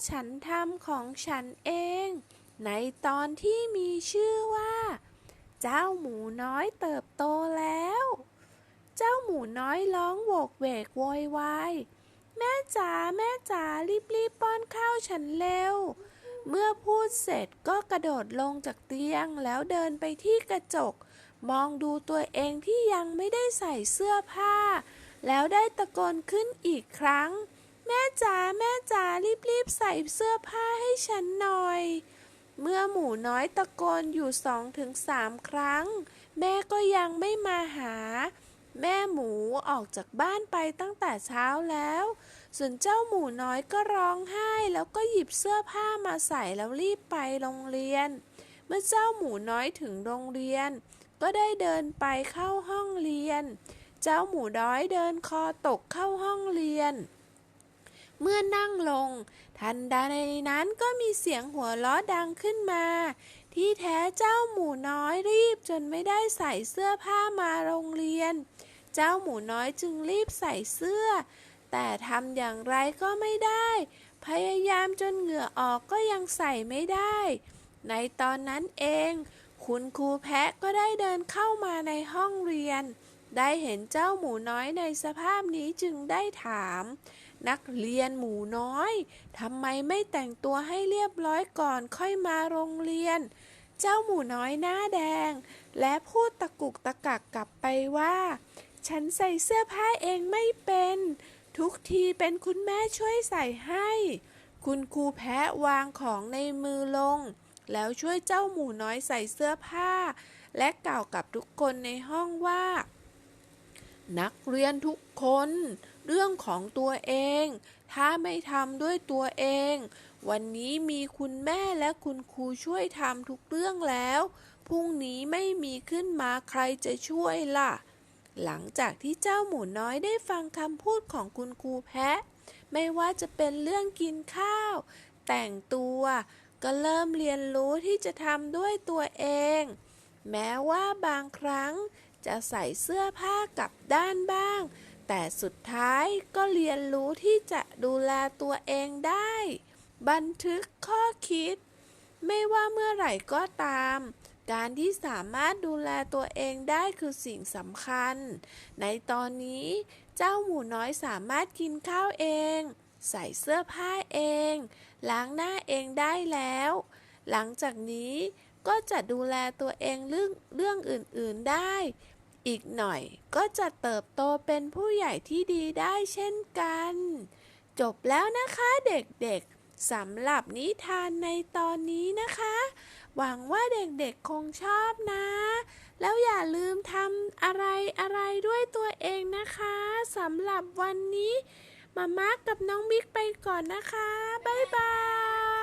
ฉันทำของฉันเองในตอนที่มีชื่อว่าเจ้าหมูน้อยเติบโตแล้วเจ้าหมูน้อยร้องโวกเวกโวยวายแม่จ๋าแม่จ๋ารีบป้อนข้าวฉันเร็วเมื่อพูดเสร็จก็กระโดดลงจากเตียงแล้วเดินไปที่กระจกมองดูตัวเองที่ยังไม่ได้ใส่เสื้อผ้าแล้วได้ตะโกนขึ้นอีกครั้งแม่จ๋าแม่จ๋ารีบใส่เสื้อผ้าให้ฉันหน่อยเมื่อหมูน้อยตะโกนอยู่2-3 ครั้งแม่ก็ยังไม่มาหาแม่หมูออกจากบ้านไปตั้งแต่เช้าแล้วส่วนเจ้าหมูน้อยก็ร้องไห้แล้วก็หยิบเสื้อผ้ามาใส่แล้วรีบไปโรงเรียนเมื่อเจ้าหมูน้อยถึงโรงเรียนก็ได้เดินไปเข้าห้องเรียนเจ้าหมูน้อยเดินคอตกเข้าห้องเรียนเมื่อนั่งลงทันใดนั้นก็มีเสียงหัวเราะดังขึ้นมาที่แท้เจ้าหมูน้อยรีบจนไม่ได้ใส่เสื้อผ้ามาโรงเรียนเจ้าหมูน้อยจึงรีบใส่เสื้อแต่ทำอย่างไรก็ไม่ได้พยายามจนเหงื่อออกก็ยังใส่ไม่ได้ในตอนนั้นเองคุณครูแพะก็ได้เดินเข้ามาในห้องเรียนได้เห็นเจ้าหมูน้อยในสภาพนี้จึงได้ถามนักเรียนหมูน้อยทำไมไม่แต่งตัวให้เรียบร้อยก่อนค่อยมาโรงเรียนเจ้าหมูน้อยหน้าแดงและพูดตะกุกตะกักกลับไปว่าฉันใส่เสื้อผ้าเองไม่เป็นทุกทีเป็นคุณแม่ช่วยใส่ให้คุณครูแพะวางของในมือลงแล้วช่วยเจ้าหมูน้อยใส่เสื้อผ้าและกล่าวกับทุกคนในห้องว่านักเรียนทุกคนเรื่องของตัวเองถ้าไม่ทำด้วยตัวเองวันนี้มีคุณแม่และคุณครูช่วยทำทุกเรื่องแล้วพรุ่งนี้ไม่มีขึ้นมาใครจะช่วยล่ะหลังจากที่เจ้าหมูน้อยได้ฟังคำพูดของคุณครูแพะไม่ว่าจะเป็นเรื่องกินข้าวแต่งตัวก็เริ่มเรียนรู้ที่จะทำด้วยตัวเองแม้ว่าบางครั้งจะใส่เสื้อผ้ากลับด้านบ้างแต่สุดท้ายก็เรียนรู้ที่จะดูแลตัวเองได้บันทึกข้อคิดไม่ว่าเมื่อไหร่ก็ตามการที่สามารถดูแลตัวเองได้คือสิ่งสำคัญในตอนนี้เจ้าหมูน้อยสามารถกินข้าวเองใส่เสื้อผ้าเองล้างหน้าเองได้แล้วหลังจากนี้ก็จะดูแลตัวเองเรื่องอื่นๆได้อีกหน่อยก็จะเติบโตเป็นผู้ใหญ่ที่ดีได้เช่นกันจบแล้วนะคะเด็กๆสำหรับนิทานในตอนนี้นะคะหวังว่าเด็กๆคงชอบนะแล้วอย่าลืมทำอะไรด้วยตัวเองนะคะสำหรับวันนี้มาม่ากับน้องบิ๊กไปก่อนนะคะบ๊ายบาย